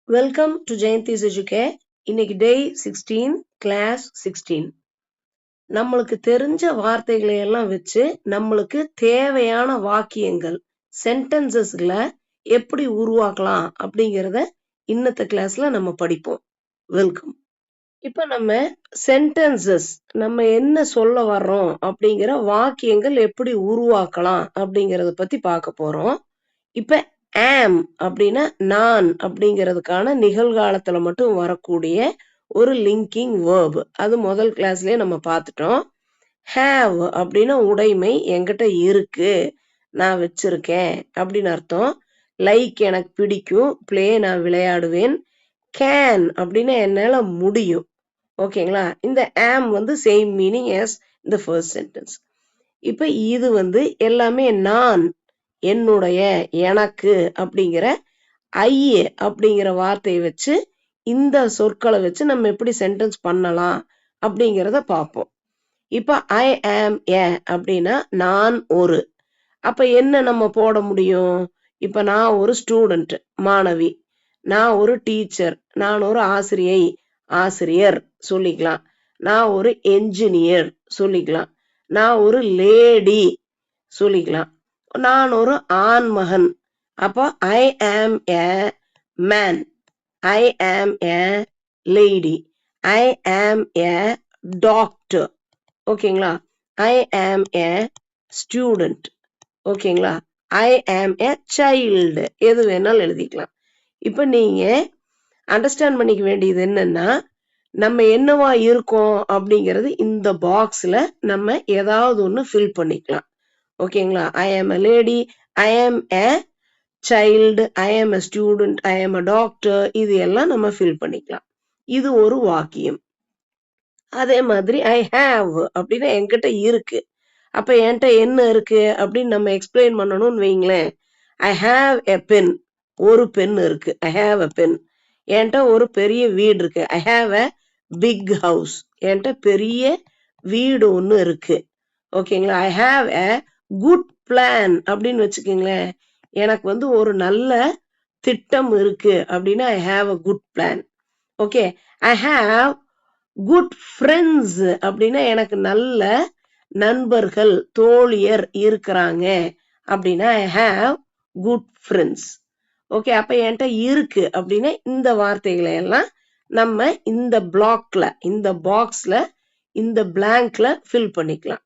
Welcome to Jayanthi's எஜுகே. இன்னைக்கு டே 16 class 16. நம்மளுக்கு தெரிஞ்ச வார்த்தைகளை எல்லாம் வச்சு நம்மளுக்கு தேவையான வாக்கியங்கள் சென்டென்சஸ்ல எப்படி உருவாக்கலாம் அப்படிங்கிறத இன்னத்த கிளாஸ்ல நம்ம படிப்போம். வெல்கம். இப்ப நம்ம சென்டென்சஸ் நம்ம என்ன சொல்ல வர்றோம் அப்படிங்கிற வாக்கியங்கள் எப்படி உருவாக்கலாம் அப்படிங்கறத பத்தி பார்க்க போறோம். இப்ப am அப்படின்னா நான் அப்படிங்கிறதுக்கான நிகழ்காலத்துல மட்டும் வரக்கூடிய ஒரு லிங்கிங் வேர்ப். அது முதல் கிளாஸ்லயே நம்ம பார்த்துட்டோம். have அப்படின்னா உடைமை, என்கிட்ட இருக்கு, நான் வச்சிருக்கேன் அப்படின்னு அர்த்தம். லைக் எனக்கு பிடிக்கும், பிளே நான் விளையாடுவேன். கேன் அப்படின்னா என்னால முடியும். ஓகேங்களா? இந்த am same meaning as the first sentence. இப்ப இது எல்லாமே நான், என்னுடைய, எனக்கு அப்படிங்கிற ஐ அப்படிங்கிற வார்த்தையை வச்சு இந்த சொற்களை வச்சு நம்ம எப்படி சென்டென்ஸ் பண்ணலாம் அப்படிங்கிறத பார்ப்போம். இப்ப ஐ ஆம் ஏ அப்படின்னா நான் ஒரு. அப்ப என்ன நம்ம போட முடியும்? இப்ப நான் ஒரு ஸ்டூடெண்ட், மாணவி. நான் ஒரு டீச்சர், நான் ஒரு ஆசிரியை, ஆசிரியர் சொல்லிக்கலாம். நான் ஒரு என்ஜினியர் சொல்லிக்கலாம். நான் ஒரு லேடி சொல்லிக்கலாம். நான் ஒரு ஆண்மகன். அப்போ ஐ ஆம் ஏ மேன், ஐ ஆம் ஏ லேடி, ஐ ஆம் ஏ டாக்டர். ஓகேங்களா? ஐ ஆம் ஏ ஸ்டூடெண்ட். ஓகேங்களா? ஐ ஆம் ஏ சைல்டு. எது வேணாலும் எழுதிக்கலாம். இப்ப நீங்க அண்டர்ஸ்டாண்ட் பண்ணிக்க வேண்டியது என்னன்னா, நம்ம என்னவா இருக்கோம் அப்படிங்கிறது இந்த பாக்ஸ்ல நம்ம ஏதாவது ஒண்ணு ஃபில் பண்ணிக்கலாம். ஓகேங்களா? ஐ ஆம் a லேடி, ஐ ஆம் a சைல்டு, ஐ ஆம் a ஸ்டூடெண்ட், ஐ ஆம் a டாக்டர். இது எல்லாம் நம்ம ஃபில் பண்ணிக்கலாம். இது ஒரு வாக்கியம். அதே மாதிரி ஐ ஹாவ் அப்படின்னா என்கிட்ட இருக்கு. அப்ப என்கிட்ட என்ன இருக்கு அப்படின்னு நம்ம எக்ஸ்பிளைன் பண்ணணும்னு வைங்களேன். I have a pen. ஒரு பென் இருக்கு. I have a pen. என்கிட்ட ஒரு பெரிய வீடு இருக்கு. I have a big house. என்கிட்ட பெரிய வீடு ஒண்ணு இருக்கு. ஓகேங்களா? I have a good plan அப்படின்னு வச்சுக்கோங்களேன். எனக்கு ஒரு நல்ல திட்டம் இருக்கு அப்படின்னா I have a good plan. Okay. I have good friends அப்படின்னா எனக்கு நல்ல நண்பர்கள், தோழியர் இருக்கிறாங்க அப்படின்னா I have good friends. Okay. அப்ப என்கிட்ட இருக்கு அப்படின்னா இந்த வார்த்தைகளை எல்லாம் நம்ம இந்த பிளாக்ல, இந்த பாக்ஸ்ல, இந்த பிளாங்க்ல ஃபில் பண்ணிக்கலாம்.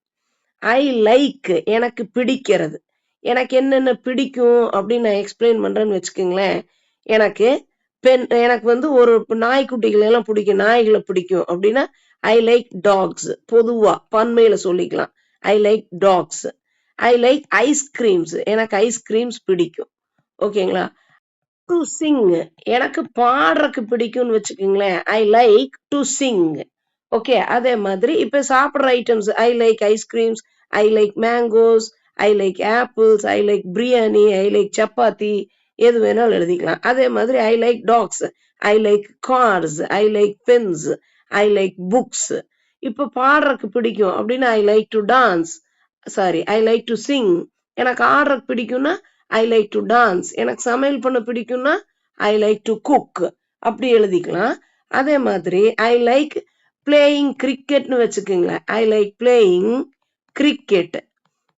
ஐ லைக் எனக்கு பிடிக்கிறது. எனக்கு என்னென்ன பிடிக்கும் அப்படின்னு நான் எக்ஸ்பிளைன் பண்றேன்னு வச்சுக்கோங்களேன். எனக்கு எனக்கு ஒரு நாய்க்குட்டிகளை எல்லாம் பிடிக்கும், நாய்களை பிடிக்கும் அப்படின்னா ஐ லைக் டாக்ஸ். பொதுவா பன்மையில சொல்லிக்கலாம். I like dogs. I like ice creams. எனக்கு ஐஸ்கிரீம்ஸ் பிடிக்கும். ஓகேங்களா? டு சிங் எனக்கு பாடுறதுக்கு பிடிக்கும்னு வச்சுக்கோங்களேன். I like to sing. Okay. அதே மாதிரி இப்ப சாப்பிடுற items I like ice creams, I like mangoes, I like apples, I like biryani, I like chapati, எது வேணாலும் எழுதிக்கலாம். அதே மாதிரி I like dogs, I like cars, I like pens, I like books. இப்ப பாடுறதுக்கு பிடிக்கும் அப்படின்னா I like to dance, sorry I like to sing. எனக்கு ஆடுறதுக்கு பிடிக்கும்னா ஐ லைக் டு டான்ஸ். எனக்கு சமையல் பண்ண பிடிக்கும்னா ஐ லைக் டு குக். அப்படி எழுதிக்கலாம். அதே மாதிரி ஐ லைக் பிளேயிங் கிரிக்கெட்னு வச்சுக்கோங்களேன். I like playing cricket.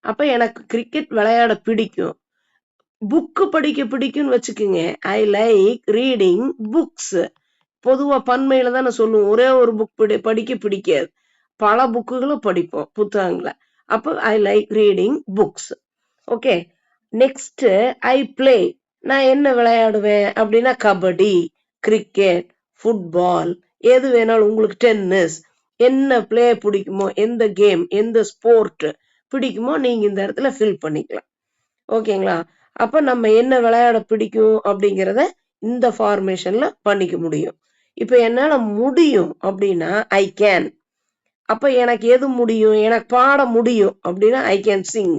அப்ப எனக்கு கிரிக்கெட் விளையாட பிடிக்கும். புக்கு படிக்க பிடிக்கும்னு வச்சுக்கோங்க. I like reading books. பொதுவா பன்மையில தானே சொல்லுவோம். ஒரே ஒரு புக் படிக்க பிடிக்காது. பல புக்குகளை படிப்போம், புத்தகங்களை. அப்ப I like reading books. Okay. Next I play. நான் என்ன விளையாடுவேன் அப்படின்னா கபடி, கிரிக்கெட், ஃபுட்பால், எது வேணாலும். உங்களுக்கு டென்னிஸ், என்ன பிளே பிடிக்குமோ, எந்த கேம், எந்த ஸ்போர்ட் பிடிக்குமோ நீங்க இந்த இடத்துல ஃபில் பண்ணிக்கலாம். ஓகேங்களா? அப்ப நம்ம என்ன விளையாட பிடிக்கும் அப்படிங்கிறத இந்த ஃபார்மேஷன்ல பண்ணிக்க முடியும். இப்ப என்னால முடியும் அப்படின்னா ஐ கேன். அப்ப எனக்கு எது முடியும்? எனக்கு பாட முடியும் அப்படின்னா ஐ கேன் சிங்.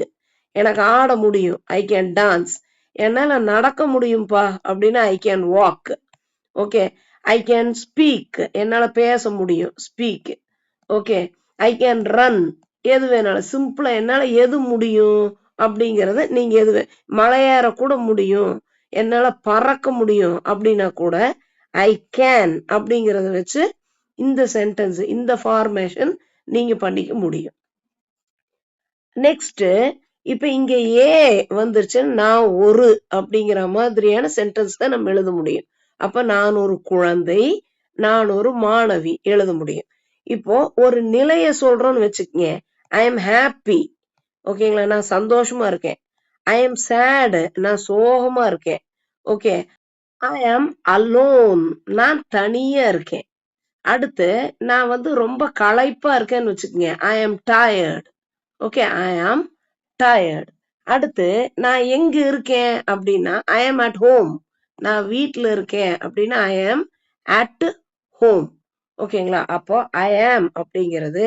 எனக்கு ஆட முடியும், ஐ கேன் டான்ஸ். என்னால நடக்க முடியும்பா அப்படின்னா I can walk. Okay. I can speak. என்னால பேச முடியும், speak. Okay. I can run. எது வேணாலும் சிம்பிளா என்னால எது முடியும் அப்படிங்கறத நீங்க மலையேற கூட முடியும், என்னால பறக்க முடியும் அப்படின்னா கூட ஐ கேன் அப்படிங்கறத வச்சு இந்த சென்டென்ஸ், இந்த ஃபார்மேஷன் நீங்க பண்ணிக்க முடியும். நெக்ஸ்ட், இப்ப இங்க ஏ வந்துருச்சு, நான் ஒரு அப்படிங்கிற மாதிரியான சென்டென்ஸ் தான் நம்ம எழுத முடியும். அப்ப நான் ஒரு குழந்தை, நான் ஒரு மாணவி எழுத முடியும். இப்போ ஒரு நிலைய சொல்றோம்னு வச்சுக்கங்க, ஐ எம் ஹாப்பி, ஓகேங்களா, நான் சந்தோஷமா இருக்கேன். ஐ எம் சேட், நான் சோகமா இருக்கேன். ஓகே, ஐ எம் அலோன், நான் தனியா இருக்கேன். அடுத்து நான் வந்து ரொம்ப களைப்பா இருக்கேன்னு வச்சுக்கங்க, ஐ எம் டயர்ட். ஓகே, ஐ ஆம் டயர்ட். அடுத்து நான் எங்க இருக்கேன் அப்படின்னா, ஐ ஆம் அட் ஹோம், நான் வீட்ல இருக்கேன் அப்படின்னா ஐ ஆம் அட் ஹோம். ஓகேங்களா, அப்போ ஐ ஆம் அப்படிங்கிறது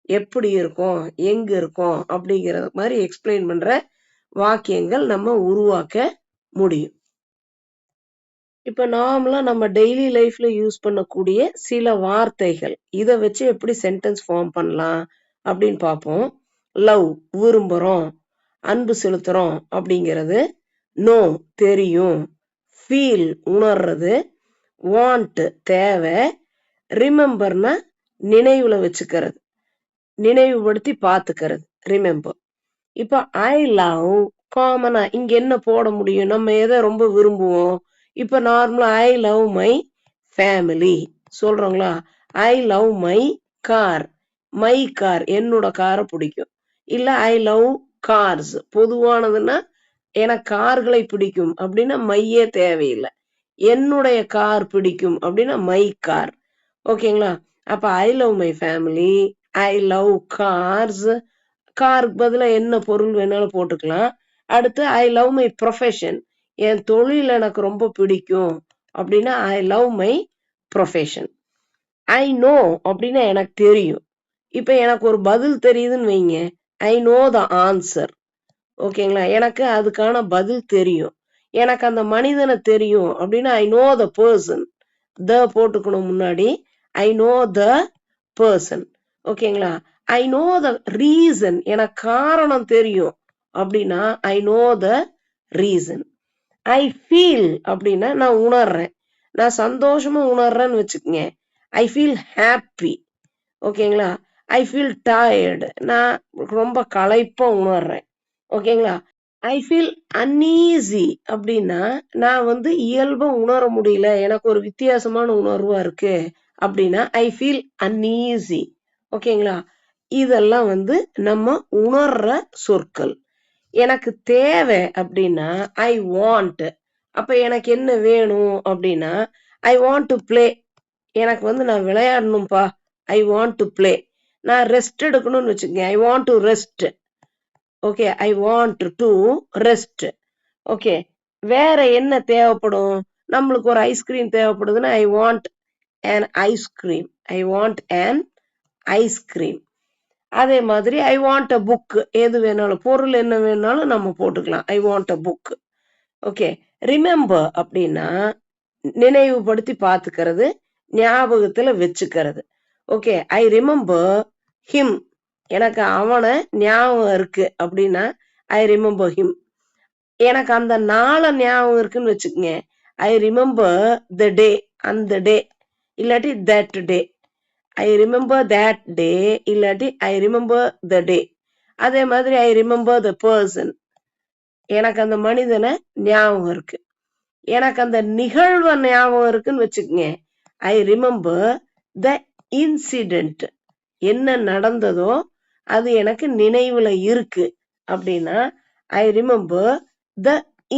எப்படி இருக்கும், எங்க இருக்கும் அப்படிங்கிறது மாதிரி எக்ஸ்பிளைன் பண்ற வாக்கியங்கள் நம்ம உருவாக்க முடியும். இப்ப நார்மலா நம்ம டெய்லி லைஃப்ல யூஸ் பண்ணக்கூடிய சில வார்த்தைகள், இதை வச்சு எப்படி சென்டென்ஸ் ஃபார்ம் பண்ணலாம் அப்படின்னு பார்ப்போம். லவ், விரும்புறோம், அன்பு செலுத்துறோம் அப்படிங்கிறது. நோ, தெரியும். ஃபீல், உணர்றது. வாண்ட், தேவை. ரிமெம்பர்னா நினைவுல வச்சுக்கிறது, நினைவுபடுத்தி பார்த்துக்கிறது, ரிமெம்பர். இப்ப ஐ லவ், காமனா இங்க என்ன போட முடியும், நம்ம எதை ரொம்ப விரும்புவோம். இப்ப நார்மலா ஐ லவ் மை ஃபேமிலி சொல்றோங்களா, I love my car, my car என்னோட காரை பிடிக்கும். இல்ல ஐ லவ் கார்ஸ், பொதுவானதுன்னா எனக்கு கார்களை பிடிக்கும் அப்படின்னா மையே தேவையில்லை, என்னுடைய கார் பிடிக்கும் அப்படின்னா மை கார். ஓகேங்களா, அப்ப ஐ love my family, I love cars, காருக்கு பதிலா என்ன பொருள் வேணாலும் போட்டுக்கலாம். அடுத்து ஐ லவ் மை ப்ரொஃபஷன், என் தொழில் எனக்கு ரொம்ப பிடிக்கும் அப்படின்னா ஐ love my profession. I know அப்படின்னா எனக்கு தெரியும். இப்ப எனக்கு ஒரு பதில் தெரியுதுன்னு வைங்க, ஐ நோ த ஆன்சர். ஓகேங்களா, எனக்கு அதுக்கான பதில் தெரியும். எனக்கு அந்த மனிதனை தெரியும் அப்படின்னா ஐ நோ த பர்சன், த போட்டுக்கணும் முன்னாடி, ஐ நோ த பர்சன். ஓகேங்களா, ஐ நோ த ரீசன், எனக்கு காரணம் தெரியும் அப்படின்னா I know the reason. I feel அப்படின்னா நான் உணர்றேன், நான் சந்தோஷமா உணர்றேன்னு வச்சுக்கோங்க, ஐ ஃபீல் ஹாப்பி. ஓகேங்களா, ஐ ஃபீல் டயர்டு, நான் ரொம்ப களைப்பா உணர்றேன். ஓகேங்களா, ஐ ஃபீல் அன்ஈஸி அப்படின்னா நான் வந்து இயல்பா உணர முடியல, எனக்கு ஒரு வித்தியாசமான உணர்வா இருக்கு அப்படின்னா ஐ ஃபீல் அன்ஈஸி. ஓகேங்களா, இதெல்லாம் வந்து நம்ம உணர்ற சொற்கள். எனக்கு தேவை அப்படின்னா ஐ வாண்ட். அப்ப எனக்கு என்ன வேணும் அப்படின்னா ஐ வாண்ட் டு பிளே, எனக்கு வந்து நான் விளையாடணும்பா, ஐ வாண்ட் டு பிளே. நான் ரெஸ்ட் எடுக்கணும்னு வச்சுக்கோங்க, I want to rest. Okay, I want to rest. Okay, வேற என்ன தேவைப்படும், நம்மளுக்கு ஒரு ஐஸ்கிரீம் தேவைப்படுதுன்னா I want an ice cream, I want an ice cream. அதே மாதிரி ஐ வாண்ட் அ புக், எது வேணாலும் பொருள் என்ன வேணாலும் நம்ம போட்டுக்கலாம், I want a book. Okay, remember அப்படின்னா நினைவுபடுத்தி பார்த்துக்கிறது, ஞாபகத்துல வச்சுக்கிறது. ஓகே, ஐ ரிமெம்பர் ஹிம், எனக்கு அவனை ஞாபகம் இருக்கு அப்படின்னா ஐ ரிமெம்பர் ஹிம். எனக்கு அந்த நாளை ஞாபகம் இருக்குன்னு வச்சுக்கோங்க, ஐ ரிமெம்பர் த டே, அந்த டே, இல்லாட்டி that day. I remember that day, இல்லாட்டி ஐ ரிமெம்பர் த டே. அதே மாதிரி ஐ ரிமெம்பர் த பர்சன், எனக்கு அந்த மனிதனை ஞாபகம் இருக்கு. எனக்கு அந்த நிகழ்வு ஞாபகம் இருக்குன்னு வச்சுக்கோங்க, ஐ ரிமெம்பர் த இன்சிடென்ட், என்ன நடந்ததோ அது எனக்கு நினைவுல இருக்கு அப்படின்னா I remember the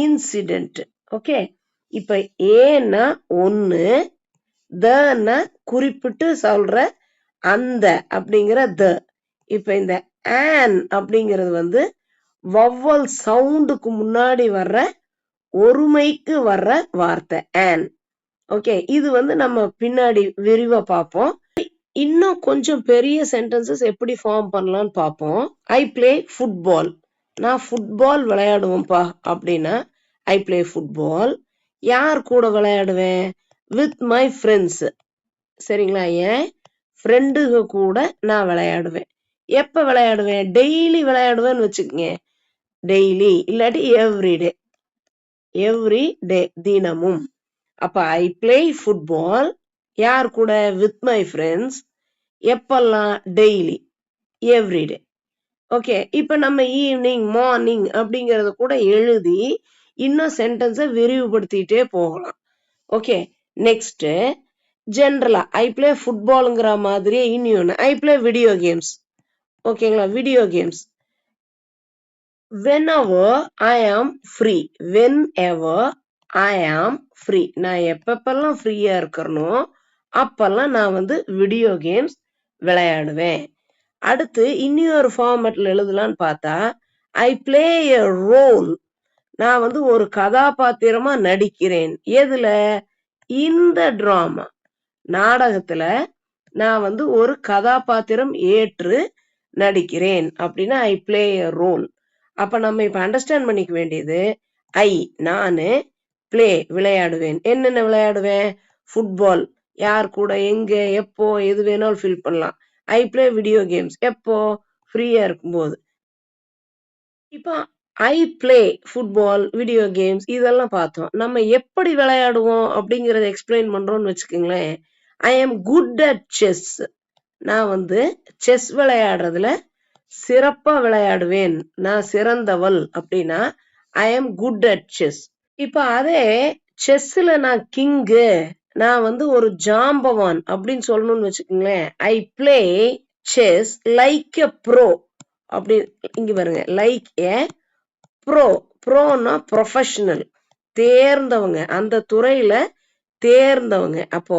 incident. Okay, இப்ப ஏன்னா ஒண்ணு, தன்னா குறிப்பிட்டு சொல்ற அந்த அப்படிங்கிற த. இப்ப இந்த ஆன் அப்படிங்கிறது வந்து வவ்வல் சவுண்டுக்கு முன்னாடி வர்ற ஒருமைக்கு வர்ற வார்த்தை ஆன். ஓகே, இது வந்து நம்ம பின்னாடி விரிவா பார்ப்போம். இன்னும் கொஞ்சம் பெரிய சென்டென்சஸ் எப்படி ஃபார்ம் பண்ணலாம்னு பார்ப்போம். ஐ பிளே ஃபுட்பால், நான் ஃபுட்பால் விளையாடுவேன்ப்பா அப்படின்னா ஐ பிளே ஃபுட்பால். யார் கூட விளையாடுவேன், வித் மை ஃப்ரெண்ட்ஸ். சரிங்களா, என் ஃப்ரெண்டுக கூட நான் விளையாடுவேன். எப்ப விளையாடுவேன், டெய்லி விளையாடுவேன்னு வச்சுக்கோங்க, டெய்லி இல்லாட்டி எவ்ரி டே, எவ்ரி டே தினமும். அப்ப ஐ பிளே ஃபுட்பால் யார் கூட? With my friends. எப்பெல்லாம்? Daily, everyday. ஓகே, இப்ப நம்ம ஈவினிங், மார்னிங் அப்படிங்கறத கூட எழுதி இன்னும் சென்டென்ஸை விரிவுபடுத்திட்டே போகலாம். ஓகே, நெக்ஸ்ட் ஜென்ரலா ஐ பிளே ஃபுட்பால்ங்கிற மாதிரியே இன்னொன்னு ஐ பிளே வீடியோ கேம்ஸ். ஓகேங்களா? Video games. whenever I am free. whenever I am free. நான் எப்பப்பெல்லாம் ஃப்ரீயா இருக்கிறனோ அப்பெல்லாம் நான் வந்து வீடியோ கேம்ஸ் விளையாடுவேன். அடுத்து இன்னொரு ஃபார்மேட்ல எழுதலான்னு பார்த்தா ஐ பிளே எ ரோல். நான் வந்து ஒரு கதாபாத்திரமா நடிக்கிறேன். எதுல? இந்த டிராமா, நாடகத்துல நான் வந்து ஒரு கதாபாத்திரம் ஏற்று நடிக்கிறேன் அப்படின்னா ஐ பிளே எ ரோல். அப்ப நம்ம இப்ப அண்டர்ஸ்டாண்ட் பண்ணிக்க வேண்டியது ஐ நானு, பிளே விளையாடுவேன். என்னென்ன விளையாடுவேன்? ஃபுட்பால் யார் கூட, எங்க, எப்போ, எது வேணாலும் ஃபில் பண்ணலாம். ஐ பிளே வீடியோ கேம்ஸ் எப்போ? ஃப்ரீயா இருக்கும்போது. இப்போ ஐ பிளே ஃபுட்பால், வீடியோ கேம்ஸ் இதெல்லாம் பார்த்தோம். நம்ம எப்படி விளையாடுவோம் அப்படிங்கறத எக்ஸ்பிளைன் பண்றோம்னு வச்சுக்கோங்களேன். I am good at chess. நான் வந்து செஸ் விளையாடுறதுல சிறப்பா விளையாடுவேன். நான் சிறந்தவள் அப்படின்னா I am good at chess. இப்ப அதே செஸ்ல நான் கிங்கு, நான் வந்து ஒரு ஜாம்பவான் அப்படின்னு சொல்லணும்னு வச்சுக்கோங்களேன். I play chess like a bro. அப்படி இங்க பாருங்க, லைக் எ ப்ரோ. ப்ரோனா ப்ரொஃபஷனல், தேர்ந்தவங்க, அந்த துறையில தேர்ந்தவங்க. அப்போ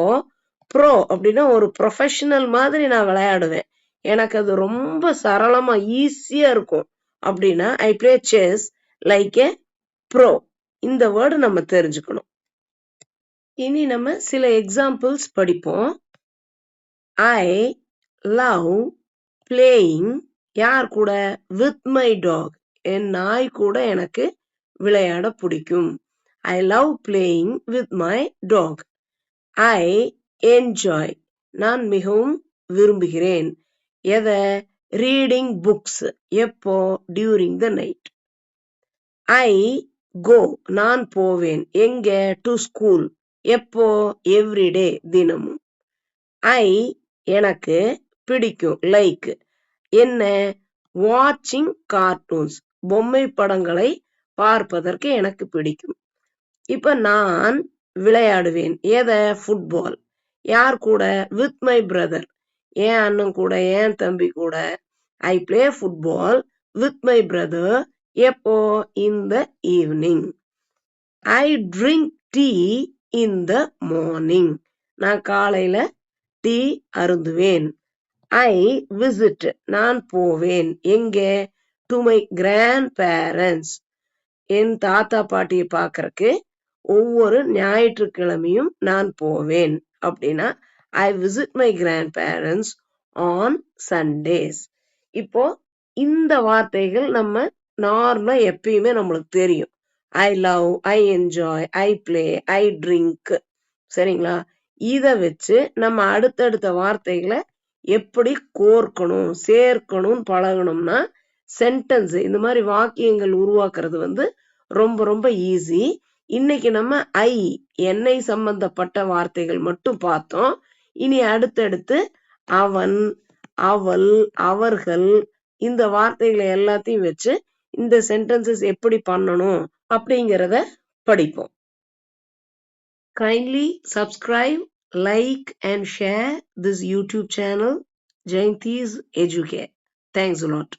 ப்ரோ அப்படின்னா ஒரு ப்ரொஃபஷனல் மாதிரி நான் விளையாடுவேன். எனக்கு அது ரொம்ப சரளமா ஈஸியா இருக்கும். அப்படின்னா I play chess like a bro. இந்த வேர்டு நம்ம தெரிஞ்சுக்கணும். இனி நம்ம சில எக்ஸாம்பிள்ஸ் படிப்போம். ஐ லவ் பிளேயிங் யார் கூட? With my talk. என் நாய் கூட எனக்கு விளையாட பிடிக்கும். I love playing with my dog. I enjoy நான் மிகவும் விரும்புகிறேன். எதை? Reading books. எப்போ? During the night. I go நான் போவேன். எங்க? To school. எப்போ? எவ்ரிடே தினமும். ஐ எனக்கு பிடிக்கும். லைக் என்ன? வாட்சிங் கார்ட்டூன்ஸ் பொம்மை படங்களை பார்ப்பதற்கு எனக்கு பிடிக்கும். இப்ப நான் விளையாடுவேன். எதை? ஃபுட்பால். யார் கூட? With my brother. என் அண்ணன் கூட, என் தம்பி கூட. I play football with my brother. எப்போ? In the evening. I drink tea in the morning. நான் காலையில டீ அருந்துவேன். ஐ விசிட் நான் போவேன். எங்க? டு மை கிராண்ட் பேரண்ட்ஸ் என் தாத்தா பாட்டியை பார்க்கறக்கு ஒவ்வொரு ஞாயிற்றுக்கிழமையும் நான் போவேன். அப்படின்னா I visit my grandparents on Sundays. இப்போ இந்த வார்த்தைகள் நம்ம நார்மலா எப்பயுமே நம்மளுக்கு தெரியும். I love, I enjoy, I play, I drink. சரிங்களா? இத வச்சு நம்ம அடுத்தடுத்த வார்த்தைகளை எப்படி கோர்க்கணும், சேர்க்கணும், பழகணும்னா சென்டென்ஸ் இந்த மாதிரி வாக்கியங்கள் உருவாக்குறது வந்து ரொம்ப ரொம்ப ஈஸி. இன்னைக்கு நம்ம ஐ என்னை சம்பந்தப்பட்ட வார்த்தைகள் மட்டும் பார்த்தோம். இனி அடுத்தடுத்து அவன், அவள், அவர்கள் இந்த வார்த்தைகளை எல்லாத்தையும் வச்சு இந்த சென்டென்சஸ் எப்படி பண்ணணும் அப்படிங்கிறத படிப்போம். Kindly subscribe, like and share this YouTube channel, Jayanti's Educare. Thanks a lot.